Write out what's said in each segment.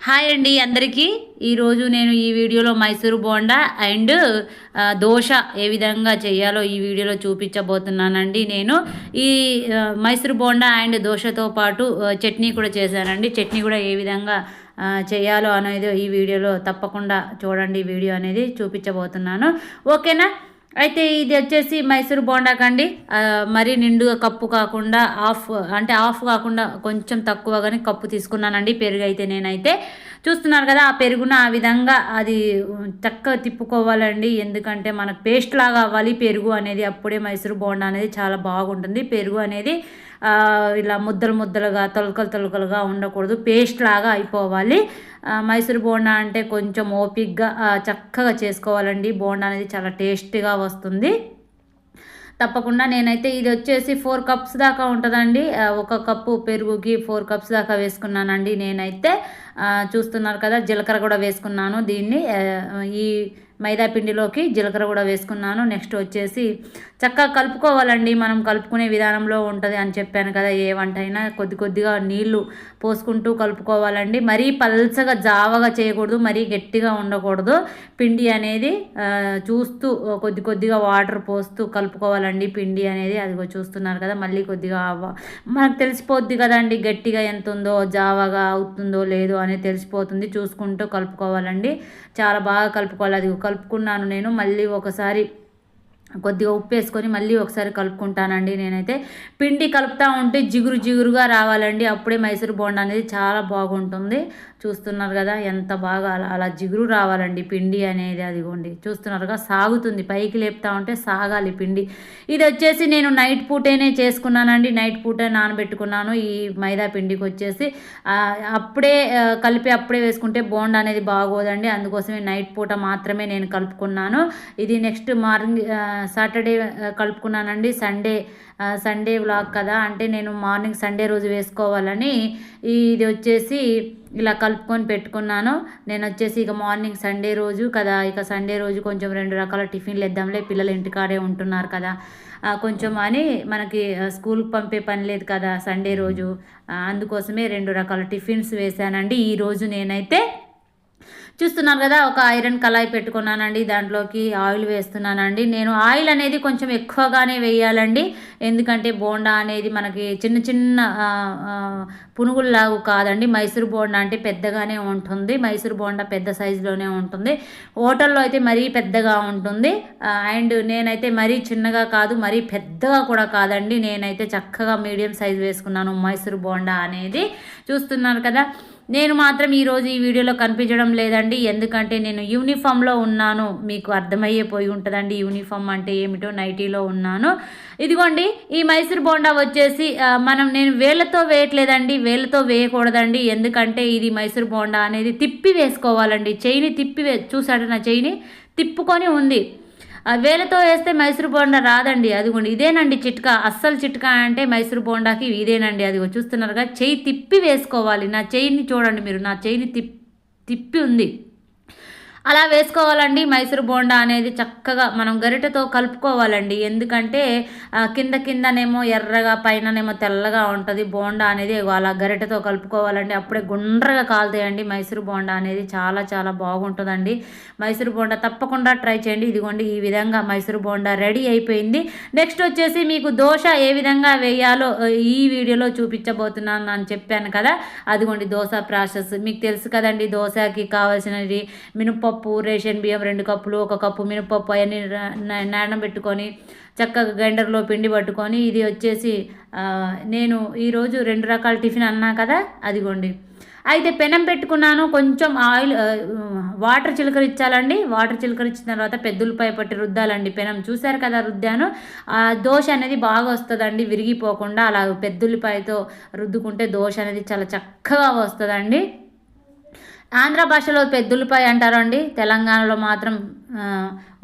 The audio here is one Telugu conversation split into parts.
హాయ్ అండి అందరికీ. ఈరోజు నేను ఈ వీడియోలో మైసూర్ బోండా అండ్ దోశ ఏ విధంగా చేయాలో ఈ వీడియోలో చూపించబోతున్నానండి. నేను ఈ మైసూర్ బోండా అండ్ దోశతో పాటు చట్నీ కూడా చేశానండి. చట్నీ కూడా ఏ విధంగా చేయాలో అనేది ఈ వీడియోలో తప్పకుండా చూడండి. వీడియో అనేది చూపించబోతున్నాను, ఓకేనా? అయితే ఇది వచ్చేసి మైసూర్ బోండాకండి. మరీ నిండుగా కప్పు కాకుండా హాఫ్ కాకుండా కొంచెం తక్కువగానే కప్పు తీసుకున్నానండి. పెరుగు అయితే నేనైతే చూస్తున్నారు కదా, ఆ పెరుగున ఆ విధంగా అది చక్కగా తిప్పుకోవాలండి. ఎందుకంటే మనకు పేస్ట్ లాగా అవ్వాలి పెరుగు అనేది. అప్పుడే మైసూర్ బోండా అనేది చాలా బాగుంటుంది. పెరుగు అనేది ఇలా ముద్దలు ముద్దలుగా తొలకలుగా ఉండకూడదు, పేస్ట్ లాగా అయిపోవాలి. మైసూర్ బోండా అంటే కొంచెం ఓపిక్గా చక్కగా చేసుకోవాలండి. బోండా అనేది చాలా టేస్టీగా వస్తుంది. తప్పకుండా నేనైతే ఇది వచ్చేసి 4 కప్స్ దాకా ఉంటుందండి. 1 కప్పు పెరుగుకి 4 కప్స్ దాకా వేసుకున్నానండి నేనైతే. చూస్తున్నారు కదా, జీలకర్ర కూడా వేసుకున్నాను. దీన్ని ఈ మైదా పిండిలోకి జీలకర్ర కూడా వేసుకున్నాను. నెక్స్ట్ వచ్చేసి చక్కగా కలుపుకోవాలండి. మనం కలుపుకునే విధానంలో ఉంటుంది అని చెప్పాను కదా, ఏ వంట అయినా కొద్దిగా నీళ్లు పోసుకుంటూ కలుపుకోవాలండి. మరీ పల్చగా జావగా చేయకూడదు, మరీ గట్టిగా ఉండకూడదు. పిండి అనేది చూస్తూ కొద్దిగా వాటర్ పోస్తూ కలుపుకోవాలండి. పిండి అనేది అదిగో చూస్తున్నారు కదా, మళ్ళీ కొద్దిగా మనకు తెలిసిపోద్ది కదండి గట్టిగా ఎంత ఉందో, జావగా అవుతుందో లేదో అనేది తెలిసిపోతుంది. చూసుకుంటూ కలుపుకోవాలండి. చాలా బాగా కలుపుకోవాలి. అది కలుపుకున్నాను నేను. మళ్ళీ ఒకసారి కొద్దిగా ఉప్పు వేసుకొని మళ్ళీ ఒకసారి కలుపుకుంటానండి నేనైతే. పిండి కలుపుతూ ఉంటే జిగురుగా రావాలండి. అప్పుడే మైసూర్ బోండా అనేది చాలా బాగుంటుంది. చూస్తున్నారు కదా ఎంత బాగా అలా జిగురు రావాలండి పిండి అనేది. అదిగోండి చూస్తున్నారుగా, సాగుతుంది. పైకి లేపుతా ఉంటే సాగాలి పిండి. ఇది వచ్చేసి నేను నైట్ పూటేనే చేసుకున్నానండి. నైట్ పూటే నానబెట్టుకున్నాను. ఈ మైదా పిండికి వచ్చేసి అప్పుడే కలిపి అప్పుడే వేసుకుంటే బోండా అనేది బాగోదండి. అందుకోసమే నైట్ పూట మాత్రమే నేను కలుపుకున్నాను. ఇది నెక్స్ట్ మార్నింగ్ సాటర్డే కలుపుకున్నానండి. సండే వ్లాగ్ కదా, అంటే నేను మార్నింగ్ సండే రోజు వేసుకోవాలని ఇది వచ్చేసి ఇలా కలుపుకొని పెట్టుకున్నాను. నేను వచ్చేసి ఇక మార్నింగ్ సండే రోజు కదా, ఇక సండే రోజు కొంచెం 2 రకాల టిఫిన్లు ఇద్దాంలే, పిల్లలు ఇంటికాడే ఉంటున్నారు కదా కొంచెం అని, మనకి స్కూల్కి పంపే పని లేదు కదా సండే రోజు. అందుకోసమే 2 రకాల టిఫిన్స్ వేశానండి ఈరోజు నేనైతే. చూస్తున్నారు కదా, ఒక ఐరన్ కళాయి పెట్టుకున్నానండి. దాంట్లోకి ఆయిల్ వేస్తున్నానండి. నేను ఆయిల్ అనేది కొంచెం ఎక్కువగానే వేయాలండి. ఎందుకంటే బోండా అనేది మనకి చిన్న పునుగుల్లాగా కాదండి. మైసూర్ బోండా అంటే పెద్దగానే ఉంటుంది. మైసూర్ బోండా పెద్ద సైజులోనే ఉంటుంది. హోటల్లో అయితే మరీ పెద్దగా ఉంటుంది. అండ్ నేనైతే మరీ చిన్నగా కాదు, మరీ పెద్దగా కూడా కాదండి. నేనైతే చక్కగా మీడియం సైజు వేసుకున్నాను మైసూర్ బోండా అనేది. చూస్తున్నారు కదా, నేను మాత్రం ఈరోజు ఈ వీడియోలో కనిపించడం లేదండి. ఎందుకంటే నేను యూనిఫామ్లో ఉన్నాను. మీకు అర్థమయ్యేపోయి ఉంటుందండి యూనిఫామ్ అంటే ఏమిటో. నైటీలో ఉన్నాను. ఇదిగోండి, ఈ మైసూర్ బోండా వచ్చేసి నేను వేళ్ళతో వేయట్లేదండి. వేళ్ళతో వేయకూడదండి. ఎందుకంటే ఇది మైసూర్ బోండా అనేది తిప్పి వేసుకోవాలండి. చెయ్యిని చూసాడు నా చెయ్యిని తిప్పుకొని ఉంది. వేలతో వేస్తే మైసూర్ బోండా రాదండి. అదిగోండి, ఇదేనండి చిట్కా. అస్సలు చిట్కా అంటే మైసూర్ బోండాకి ఇదేనండి. అదిగో చూస్తున్నారుగా, చెయ్యి తిప్పి వేసుకోవాలి. నా చెయ్యిని చూడండి మీరు, నా చెయ్యిని తిప్పి ఉంది. అలా వేసుకోవాలండి. మైసూర్ బోండా అనేది చక్కగా మనం గరిటెతో కలుపుకోవాలండి. ఎందుకంటే కిందనేమో ఎర్రగా పైననేమో తెల్లగా ఉంటుంది బోండా అనేది. అలా గరిటెతో కలుపుకోవాలండి. అప్పుడే గుండ్రగా కాలుతాయండి మైసూర్ బోండా అనేది. చాలా చాలా బాగుంటుందండి మైసూర్ బోండా. తప్పకుండా ట్రై చేయండి. ఇదిగోండి, ఈ విధంగా మైసూర్ బోండా రెడీ అయిపోయింది. నెక్స్ట్ వచ్చేసి మీకు దోశ ఏ విధంగా వేయాలో ఈ వీడియోలో చూపించబోతున్నాను అని చెప్పాను కదా. అదిగోండి దోశ ప్రాసెస్ మీకు తెలుసు కదండి. దోశకి కావాల్సినవి మినపప్పు, రేషన్ బియ్యం 2 కప్పులు, 1 కప్పు మినపప్పు అవన్నీ నానబెట్టుకొని చక్కగా గ్రైండర్లో పిండి పట్టుకొని, ఇది వచ్చేసి నేను ఈరోజు 2 రకాల టిఫిన్ అన్నా కదా. అదిగోండి, అయితే పెనం పెట్టుకున్నాను. కొంచెం ఆయిల్ వాటర్ చిలకరించాలండి. వాటర్ చిలకరించిన తర్వాత పెద్దలపై పట్టి రుద్దాలండి పెనం. చూశారు కదా, రుద్దాను. దోశ అనేది బాగా వస్తుందండి, విరిగిపోకుండా. అలా పెద్దలపైతో రుద్దుకుంటే దోశ అనేది చాలా చక్కగా వస్తుందండి. ఆంధ్ర భాషలో పెద్దలపై అంటారండి. తెలంగాణలో మాత్రం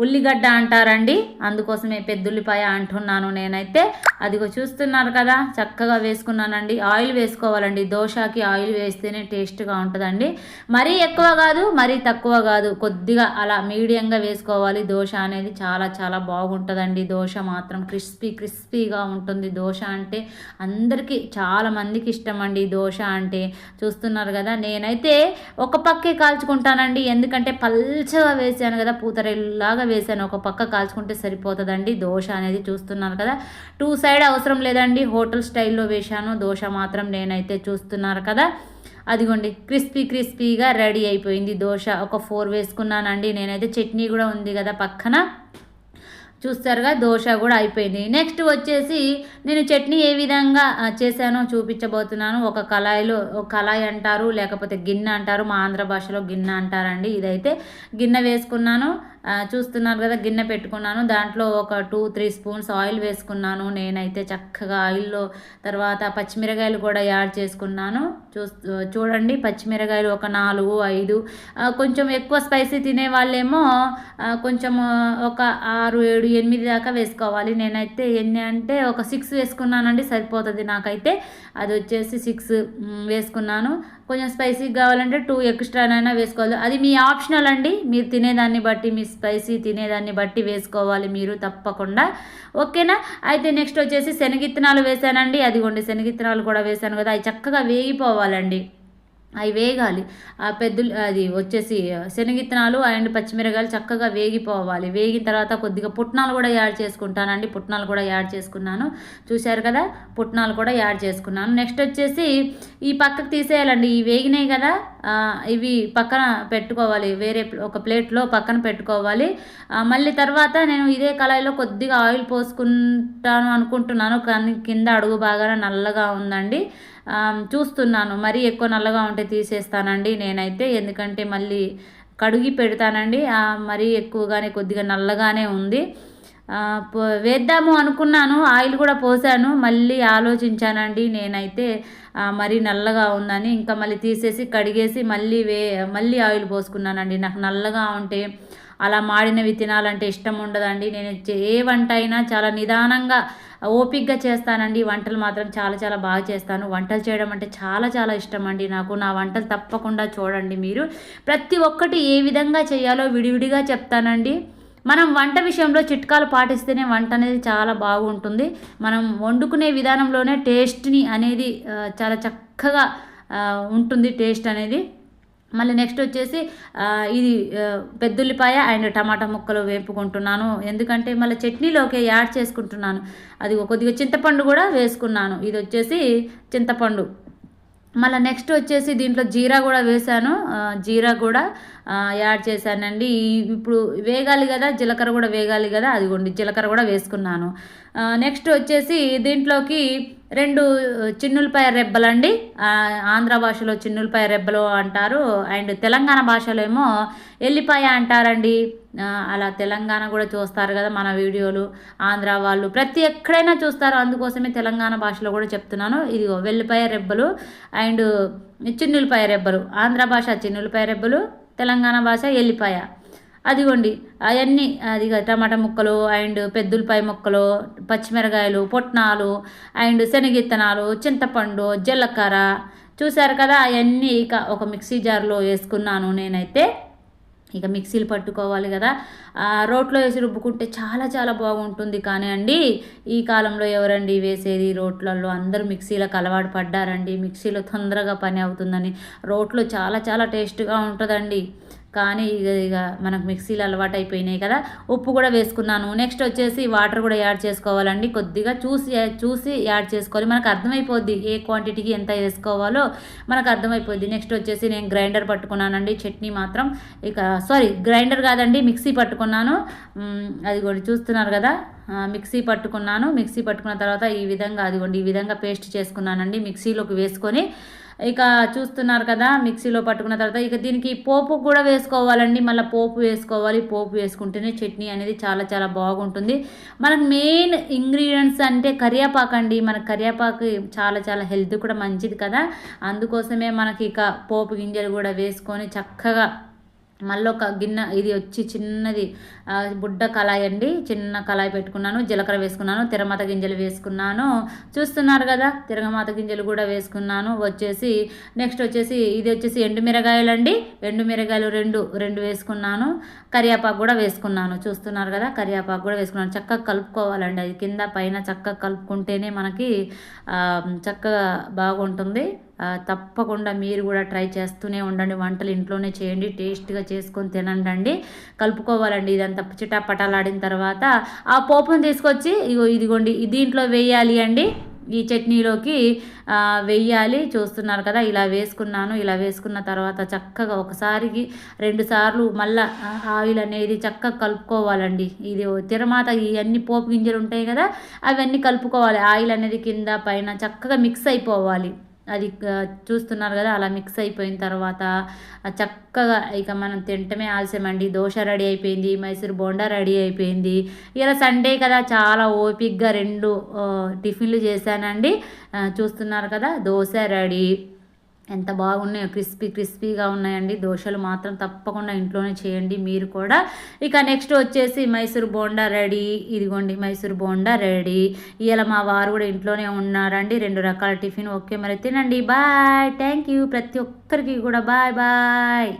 ఉల్లిగడ్డ అంటారండి, అందుకోసమే పెద్దుల్లిపాయ అంటున్నాను నేనైతే. అదిగో చూస్తున్నారు కదా, చక్కగా వేసుకున్నానండి. ఆయిల్ వేసుకోవాలండి, దోశకి ఆయిల్ వేస్తేనే టేస్ట్గా ఉంటుందండి. మరీ ఎక్కువ కాదు, మరీ తక్కువ కాదు, కొద్దిగా అలా మీడియంగా వేసుకోవాలి. దోశ అనేది చాలా చాలా బాగుంటుందండి. దోశ మాత్రం క్రిస్పీగా ఉంటుంది. దోశ అంటే అందరికీ చాలా మందికి ఇష్టం అండి దోశ అంటే. చూస్తున్నారు కదా, నేనైతే ఒక పక్కే కాల్చుకుంటానండి, ఎందుకంటే పల్చగా వేసాను కదా, పూతరేలాగా వేసాను. ఒక పక్క కాల్చుకుంటే సరిపోతుందండి దోశ అనేది. చూస్తున్నారు కదా, 2 సైడ్ అవసరం లేదండి, హోటల్ స్టైల్లో వేశాను దోశ మాత్రం నేనైతే. చూస్తున్నారు కదా, అదిగోండి క్రిస్పీగా రెడీ అయిపోయింది దోశ. ఒక 4 వేసుకున్నానండి నేనైతే. చట్నీ కూడా ఉంది కదా పక్కన. చూస్తారుగా, దోశ కూడా అయిపోయింది. నెక్స్ట్ వచ్చేసి నేను చట్నీ ఏ విధంగా చేశానో చూపించబోతున్నాను. ఒక కళాయి అంటారు, లేకపోతే గిన్నె అంటారు, మా ఆంధ్ర భాషలో గిన్నె అంటారండి. ఇదైతే గిన్నె వేసుకున్నాను. చూస్తున్నారు కదా, గిన్నె పెట్టుకున్నాను. దాంట్లో ఒక 2-3 స్పూన్స్ ఆయిల్ వేసుకున్నాను నేనైతే చక్కగా. ఆయిల్లో తర్వాత పచ్చిమిరకాయలు కూడా యాడ్ చేసుకున్నాను. చూడండి, పచ్చిమిరకాయలు ఒక 4-5, కొంచెం ఎక్కువ స్పైసీ తినే వాళ్ళేమో కొంచెం ఒక 6-7-8 దాకా వేసుకోవాలి. నేనైతే ఎన్ని అంటే ఒక 6 వేసుకున్నానండి, సరిపోతుంది నాకైతే. అది వచ్చేసి 6 వేసుకున్నాను. కొంచెం స్పైసీ కావాలంటే 2 ఎక్స్ట్రానైనా వేసుకోవాలి, అది మీ ఆప్షనల్ అండి. మీరు తినేదాన్ని బట్టి, మీ స్పైసీ తినేదాన్ని బట్టి వేసుకోవాలి మీరు తప్పకుండా, ఓకేనా. అయితే నెక్స్ట్ వచ్చేసి శనగిత్తనాలు వేసానండి. అదిగోండి శనగిత్తనాలు కూడా వేసాను కదా, అవి చక్కగా వేగిపోవాలండి, అవి వేగాలి. అది వచ్చేసి శనగిత్తనాలు అండ్ పచ్చిమిరకాయలు చక్కగా వేగిపోవాలి. వేగిన తర్వాత కొద్దిగా పుట్నాలు కూడా యాడ్ చేసుకుంటానండి. పుట్నాలు కూడా యాడ్ చేసుకున్నాను. చూశారు కదా, పుట్నాలు కూడా యాడ్ చేసుకున్నాను. నెక్స్ట్ వచ్చేసి ఈ పక్కకు తీసేయాలండి. ఈ వేగినాయి కదా, ఇవి పక్కన పెట్టుకోవాలి, వేరే ఒక ప్లేట్లో పక్కన పెట్టుకోవాలి. మళ్ళీ తర్వాత నేను ఇదే కళాయిలో కొద్దిగా ఆయిల్ పోసుకుంటాను అనుకుంటున్నాను, కానీ కింద అడుగు బాగా నల్లగా ఉందండి. చూస్తున్నాను, మరీ ఎక్కువ నల్లగా ఉంటే తీసేస్తానండి నేనైతే, ఎందుకంటే మళ్ళీ కడిగి పెడతానండి. మరీ ఎక్కువగానే కొద్దిగా నల్లగానే ఉంది. వేద్దాము అనుకున్నాను, ఆయిల్ కూడా పోసాను, మళ్ళీ ఆలోచించానండి నేనైతే మరీ నల్లగా ఉందని. ఇంకా మళ్ళీ తీసేసి కడిగేసి మళ్ళీ ఆయిల్ పోసుకున్నానండి. నాకు నల్లగా ఉంటే, అలా మాడినవి తినాలంటే ఇష్టం ఉండదండి. నేను ఏ వంట అయినా చాలా నిదానంగా ఓపికగా చేస్తానండి. వంటలు మాత్రం చాలా చాలా బాగా చేస్తాను. వంటలు చేయడం అంటే చాలా చాలా ఇష్టం అండి నాకు. నా వంటలు తప్పకుండా చూడండి మీరు. ప్రతి ఒక్కటి ఏ విధంగా చేయాలో విడివిడిగా చెప్తానండి. మనం వంట విషయంలో చిట్కాలు పాటిస్తేనే వంట అనేది చాలా బాగుంటుంది. మనం వండుకునే విధానంలోనే టేస్ట్ని అనేది చాలా చక్కగా ఉంటుంది, టేస్ట్ అనేది. మళ్ళీ నెక్స్ట్ వచ్చేసి ఇది పెద్దుల్లిపాయ అండ్ టమాటా ముక్కలు వేపుకుంటున్నాను, ఎందుకంటే మళ్ళీ చట్నీలోకి యాడ్ చేసుకుంటున్నాను. అది కొద్దిగా చింతపండు కూడా వేసుకున్నాను. ఇది వచ్చేసి చింతపండు. మళ్ళీ నెక్స్ట్ వచ్చేసి దీంట్లో జీరా కూడా వేసాను, జీరా కూడా యాడ్ చేశానండి. ఇప్పుడు వేగాలి కదా, జీలకర్ర కూడా వేగాలి కదా, అదిగోండి జీలకర్ర కూడా వేసుకున్నాను. నెక్స్ట్ వచ్చేసి దీంట్లోకి 2 చిన్నులపాయ రెబ్బలండి. ఆంధ్ర భాషలో చిన్నులపాయ రెబ్బలు అంటారు, అండ్ తెలంగాణ భాషలో ఏమో ఎల్లిపాయ అంటారండి. అలా తెలంగాణ కూడా చూస్తారు కదా మన వీడియోలు, ఆంధ్ర వాళ్ళు ప్రతి ఎక్కడైనా చూస్తారు, అందుకోసమే తెలంగాణ భాషలో కూడా చెప్తున్నాను. ఇదిగో వెల్లిపాయ రెబ్బలు అండ్ చిన్నులపాయ రెబ్బలు. ఆంధ్ర భాష చిన్నులపాయ రెబ్బలు, తెలంగాణ భాష ఎల్లిపాయ. అదిగోండి అవన్నీ, అదిగా టమాటా ముక్కలు అండ్ పెద్దులపాయ ముక్కలు, పచ్చిమిరకాయలు, పుట్నాలు అండ్ శనగిత్తనాలు, చింతపండు, జీలకర్ర. చూసారు కదా, అవన్నీ ఇక ఒక మిక్సీ జార్లో వేసుకున్నాను నేనైతే. ఇక మిక్సీలు పట్టుకోవాలి కదా, రోట్లో వేసి రుబ్బుకుంటే చాలా చాలా బాగుంటుంది. కానీ అండి ఈ కాలంలో ఎవరండి వేసేది రోట్లలో, అందరూ మిక్సీలకు అలవాటు పడ్డారండి. మిక్సీలో తొందరగా పని అవుతుందని రోట్లో చాలా చాలా టేస్ట్గా ఉంటుందండి. కానీ ఇక మనకు మిక్సీలు అలవాటు అయిపోయినాయి కదా. ఉప్పు కూడా వేసుకున్నాను. నెక్స్ట్ వచ్చేసి వాటర్ కూడా యాడ్ చేసుకోవాలండి, కొద్దిగా చూసి యాడ్ చేసుకోవాలి. మనకు అర్థమైపోద్ది ఏ క్వాంటిటీకి ఎంత వేసుకోవాలో మనకు అర్థమైపోద్ది. నెక్స్ట్ వచ్చేసి నేను గ్రైండర్ పట్టుకున్నానండి, చట్నీ మాత్రం గ్రైండర్ కాదండి, మిక్సీ పట్టుకున్నాను. అది కూడా చూస్తున్నారు కదా, మిక్సీ పట్టుకున్నాను. మిక్సీ పట్టుకున్న తర్వాత ఈ విధంగా అదిగోండి ఈ విధంగా పేస్ట్ చేసుకున్నానండి మిక్సీలోకి వేసుకొని. ఇక చూస్తున్నారు కదా, మిక్సీలో పట్టుకున్న తర్వాత ఇక దీనికి పోపు కూడా వేసుకోవాలండి. మళ్ళీ పోపు వేసుకోవాలి, పోపు వేసుకుంటేనే చట్నీ అనేది చాలా చాలా బాగుంటుంది. మనకు మెయిన్ ఇంగ్రీడియంట్స్ అంటే కరివేపాకు అండి. మనకు కరివేపాకు చాలా చాలా హెల్త్ కూడా మంచిది కదా, అందుకోసమే మనకి ఇక పోపు గింజలు కూడా వేసుకొని చక్కగా మళ్ళీ ఒక గిన్నె, ఇది వచ్చి చిన్నది బుడ్డ కళాయి అండి, చిన్న కళాయి పెట్టుకున్నాను, జీలకర్ర వేసుకున్నాను, తిరగమాత గింజలు వేసుకున్నాను, చూస్తున్నారు కదా తిరగమాత గింజలు కూడా వేసుకున్నాను. నెక్స్ట్ వచ్చేసి ఇది వచ్చేసి ఎండుమిరగాయలు అండి, ఎండుమిరగాయలు రెండు వేసుకున్నాను, కరివేపాకు కూడా వేసుకున్నాను, చూస్తున్నారు కదా కరివేపాకు కూడా వేసుకున్నాను. చక్కగా కలుపుకోవాలండి, అది కింద పైన చక్కగా కలుపుకుంటేనే మనకి చక్కగా బాగుంటుంది. తప్పకుండా మీరు కూడా ట్రై చేస్తూనే ఉండండి, వంటలు ఇంట్లోనే చేయండి, టేస్ట్గా చేసుకొని తినండి. కలుపుకోవాలండి ఇదంతా చిటాపటాలాడిన తర్వాత ఆ పోపును తీసుకొచ్చి ఇదిగోండి దీంట్లో వేయాలి అండి, ఈ చట్నీలోకి వెయ్యాలి. చూస్తున్నారు కదా ఇలా వేసుకున్నాను. ఇలా వేసుకున్న తర్వాత చక్కగా ఒకసారికి 2 సార్లు మళ్ళా ఆయిల్ అనేది చక్కగా కలుపుకోవాలండి. ఇది తిరమాత ఇవన్నీ పోపు గింజలు ఉంటాయి కదా అవన్నీ కలుపుకోవాలి. ఆయిల్ అనేది కింద పైన చక్కగా మిక్స్ అయిపోవాలి. అది చూస్తున్నారు కదా అలా మిక్స్ అయిపోయిన తర్వాత చక్కగా ఇక మనం తింటమే ఆలస్యమండి. దోశ రెడీ అయిపోయింది, మైసూర్ బోండా రెడీ అయిపోయింది. ఇలా సండే కదా చాలా ఓపిక్గా 2 టిఫిన్లు చేశానండి. చూస్తున్నారు కదా దోశ రెడీ, ఎంత బాగున్నాయో, క్రిస్పీగా ఉన్నాయండి. దోశలు మాత్రం తప్పకుండా ఇంట్లోనే చేయండి మీరు కూడా. ఇక నెక్స్ట్ వచ్చేసి మైసూర్ బోండా రెడీ, ఇదిగోండి మైసూర్ బోండా రెడీ. ఇలా మా వారు కూడా ఇంట్లోనే ఉన్నారండి. 2 రకాల టిఫిన్. ఓకే మరి తినండి, బాయ్, థ్యాంక్ యూ ప్రతి ఒక్కరికి కూడా, బాయ్ బాయ్.